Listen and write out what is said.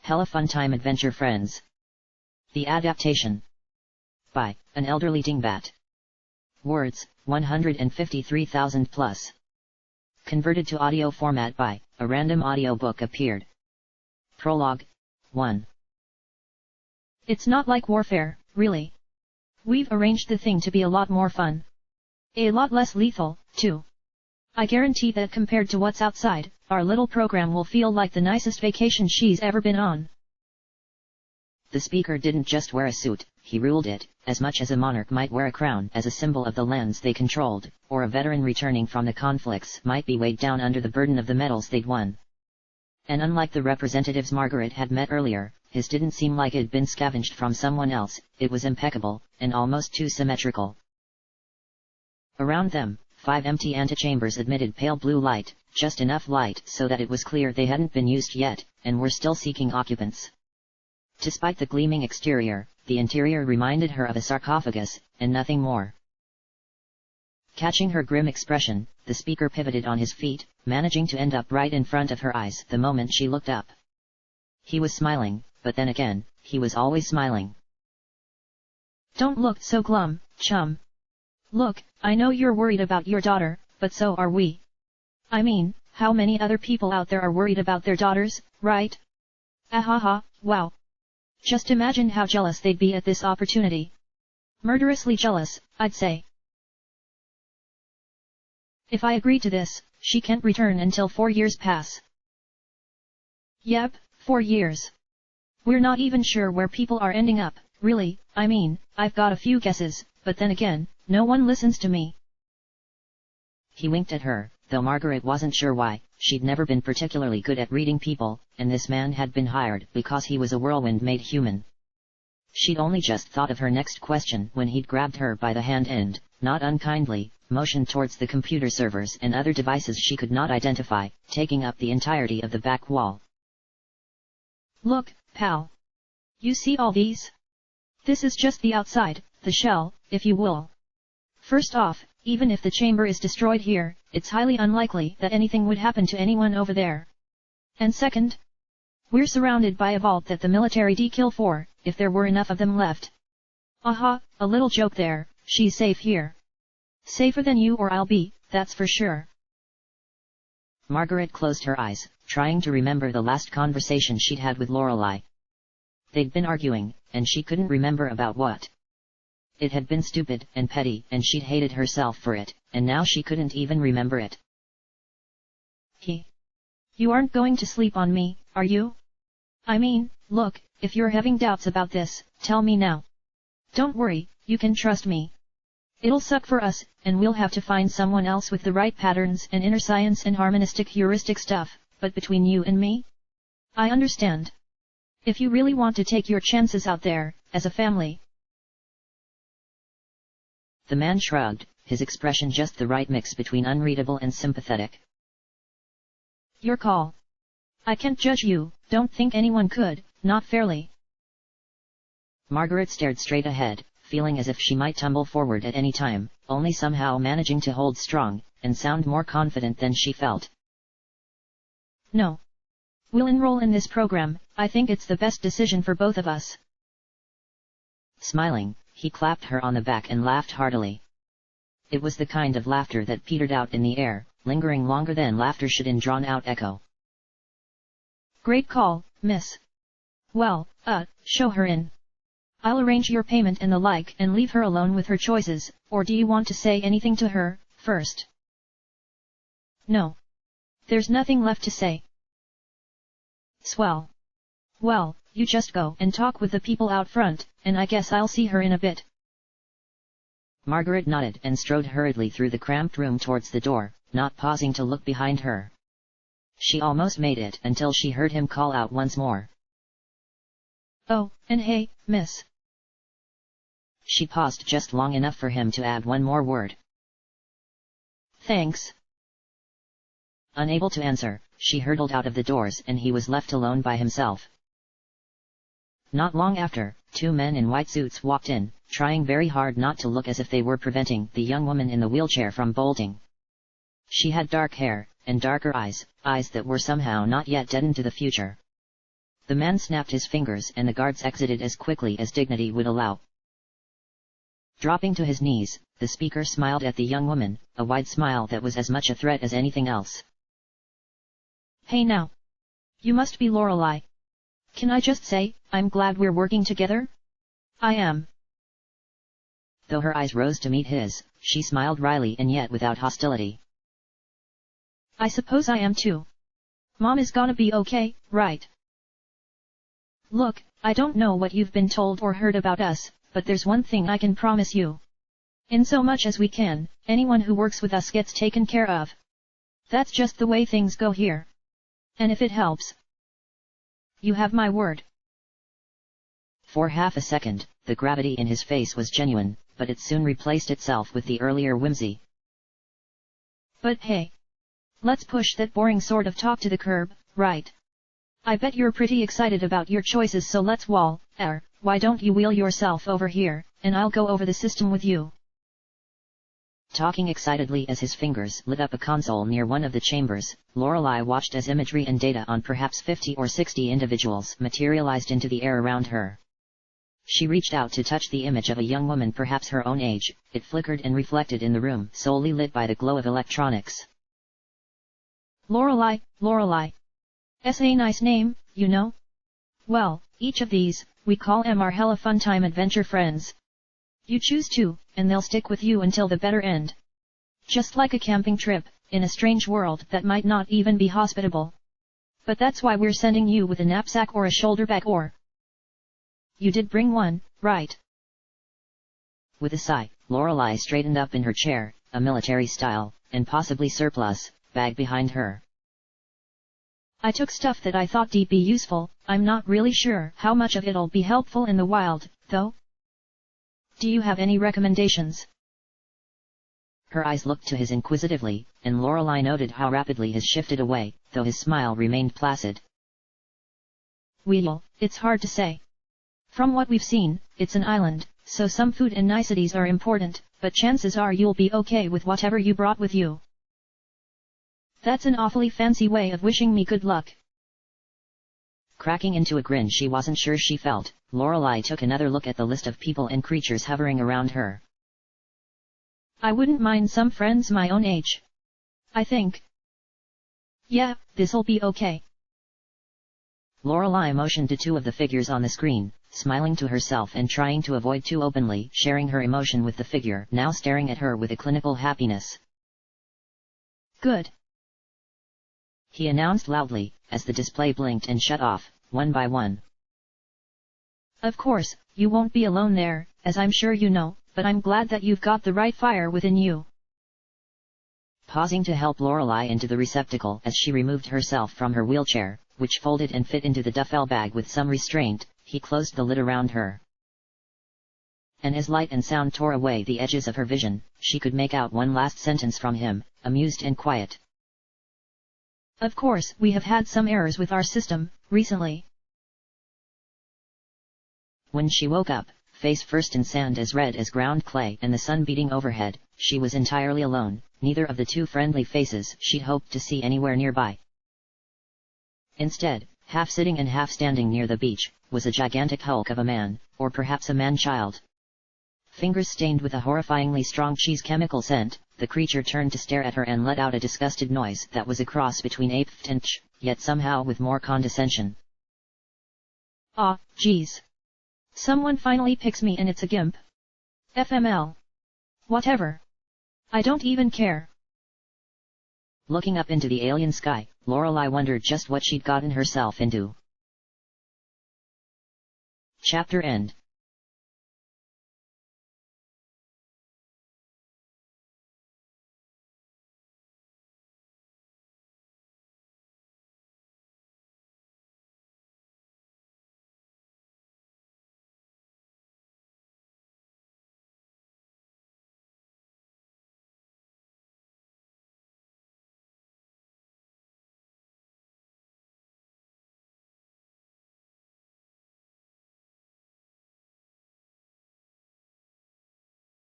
Hella Funtime Adventure Friends. The Adaptation. By an elderly dingbat. Words, 153,000 plus. Converted to audio format by a random audiobook appeared. Prologue 1. It's not like warfare, really. We've arranged the thing to be a lot more fun. A lot less lethal, too. I guarantee that compared to what's outside, our little program will feel like the nicest vacation she's ever been on. The speaker didn't just wear a suit, he ruled it, as much as a monarch might wear a crown as a symbol of the lands they controlled, or a veteran returning from the conflicts might be weighed down under the burden of the medals they'd won. And unlike the representatives Margaret had met earlier, his didn't seem like it'd been scavenged from someone else, it was impeccable, and almost too symmetrical. Around them, 5 empty antechambers emitted pale blue light, just enough light so that it was clear they hadn't been used yet, and were still seeking occupants. Despite the gleaming exterior, the interior reminded her of a sarcophagus, and nothing more. Catching her grim expression, the speaker pivoted on his feet, managing to end up right in front of her eyes the moment she looked up. He was smiling, but then again, he was always smiling. "Don't look so glum, chum. Look, I know you're worried about your daughter, but so are we. I mean, how many other people out there are worried about their daughters, right? Ahaha, wow. Just imagine how jealous they'd be at this opportunity. Murderously jealous, I'd say. If I agree to this, she can't return until 4 years pass." "Yep, 4 years. We're not even sure where people are ending up, really. I mean, I've got a few guesses, but then again, no one listens to me." He winked at her, though Margaret wasn't sure why. She'd never been particularly good at reading people, and this man had been hired because he was a whirlwind made human. She'd only just thought of her next question when he'd grabbed her by the hand and, not unkindly, motioned towards the computer servers and other devices she could not identify, taking up the entirety of the back wall. "Look, pal. You see all these? This is just the outside, the shell, if you will. First off, even if the chamber is destroyed here, it's highly unlikely that anything would happen to anyone over there. And second, we're surrounded by a vault that the military kill for, if there were enough of them left. Aha, a little joke there, she's safe here. Safer than you or I'll be, that's for sure." Margaret closed her eyes, trying to remember the last conversation she'd had with Lorelei. They'd been arguing, and she couldn't remember about what. It had been stupid and petty, and she'd hated herself for it, and now she couldn't even remember it. You aren't going to sleep on me, are you? I mean, look, if you're having doubts about this, tell me now. Don't worry, you can trust me. It'll suck for us, and we'll have to find someone else with the right patterns and inner science and harmonistic heuristic stuff, but between you and me? I understand. If you really want to take your chances out there, as a family." The man shrugged, his expression just the right mix between unreadable and sympathetic. "Your call. I can't judge you, don't think anyone could, not fairly." Margaret stared straight ahead, feeling as if she might tumble forward at any time, only somehow managing to hold strong, and sound more confident than she felt. "No. We'll enroll in this program, I think it's the best decision for both of us." Smiling, he clapped her on the back and laughed heartily. It was the kind of laughter that petered out in the air, lingering longer than laughter should in drawn-out echo. "Great call, miss. Well, show her in. I'll arrange your payment and the like and leave her alone with her choices, or do you want to say anything to her, first?" "No. There's nothing left to say." "Swell. Well, you just go and talk with the people out front, and I guess I'll see her in a bit." Margaret nodded and strode hurriedly through the cramped room towards the door, not pausing to look behind her. She almost made it until she heard him call out once more. "Oh, and hey, miss." She paused just long enough for him to add one more word. "Thanks." Unable to answer, she hurtled out of the doors and he was left alone by himself. Not long after, 2 men in white suits walked in, trying very hard not to look as if they were preventing the young woman in the wheelchair from bolting. She had dark hair, and darker eyes, eyes that were somehow not yet dead into the future. The man snapped his fingers and the guards exited as quickly as dignity would allow. Dropping to his knees, the speaker smiled at the young woman, a wide smile that was as much a threat as anything else. Hey now. You must be Lorelei. Can I just say, I'm glad we're working together? I am. Though her eyes rose to meet his, she smiled wryly and yet without hostility. I suppose I am too. Mom is gonna be okay, right? Look, I don't know what you've been told or heard about us, but there's one thing I can promise you. In so much as we can, anyone who works with us gets taken care of. That's just the way things go here. And if it helps, you have my word. For half a second, the gravity in his face was genuine, but it soon replaced itself with the earlier whimsy. But hey. Let's push that boring sort of talk to the curb, right? I bet you're pretty excited about your choices, so let's why don't you wheel yourself over here, and I'll go over the system with you. Talking excitedly as his fingers lit up a console near one of the chambers, Lorelei watched as imagery and data on perhaps 50 or 60 individuals materialized into the air around her. She reached out to touch the image of a young woman perhaps her own age. It flickered and reflected in the room solely lit by the glow of electronics. Lorelei. S a nice name, you know? Well, each of these, we call our hella Funtime adventure friends. You choose two, and they'll stick with you until the bitter end. Just like a camping trip, in a strange world that might not even be hospitable. But that's why we're sending you with a knapsack or a shoulder bag or... You did bring one, right? With a sigh, Lorelei straightened up in her chair, a military style, and possibly surplus, bag behind her. I took stuff that I thought would be useful. I'm not really sure how much of it'll be helpful in the wild, though. Do you have any recommendations? Her eyes looked to his inquisitively, and Lorelei noted how rapidly his shifted away, though his smile remained placid. Well, it's hard to say. From what we've seen, it's an island, so some food and niceties are important, but chances are you'll be okay with whatever you brought with you. That's an awfully fancy way of wishing me good luck. Cracking into a grin she wasn't sure she felt, Lorelei took another look at the list of people and creatures hovering around her. I wouldn't mind some friends my own age. I think. Yeah, this'll be okay. Lorelei motioned to two of the figures on the screen, smiling to herself and trying to avoid too openly sharing her emotion with the figure now staring at her with a clinical happiness. Good. He announced loudly, as the display blinked and shut off, one by one. Of course, you won't be alone there, as I'm sure you know, but I'm glad that you've got the right fire within you. Pausing to help Lorelei into the receptacle as she removed herself from her wheelchair, which folded and fit into the duffel bag with some restraint, he closed the lid around her. And as light and sound tore away the edges of her vision, she could make out one last sentence from him, amused and quiet. Of course, we have had some errors with our system, recently. When she woke up, face first in sand as red as ground clay and the sun beating overhead, she was entirely alone, neither of the two friendly faces she'd hoped to see anywhere nearby. Instead, half sitting and half standing near the beach, was a gigantic hulk of a man, or perhaps a man-child. Fingers stained with a horrifyingly strong cheese chemical scent, the creature turned to stare at her and let out a disgusted noise that was a cross between ape and ch, yet somehow with more condescension. Ah, geez. Someone finally picks me and it's a gimp. FML. Whatever. I don't even care. Looking up into the alien sky, Lorelei wondered just what she'd gotten herself into. Chapter end.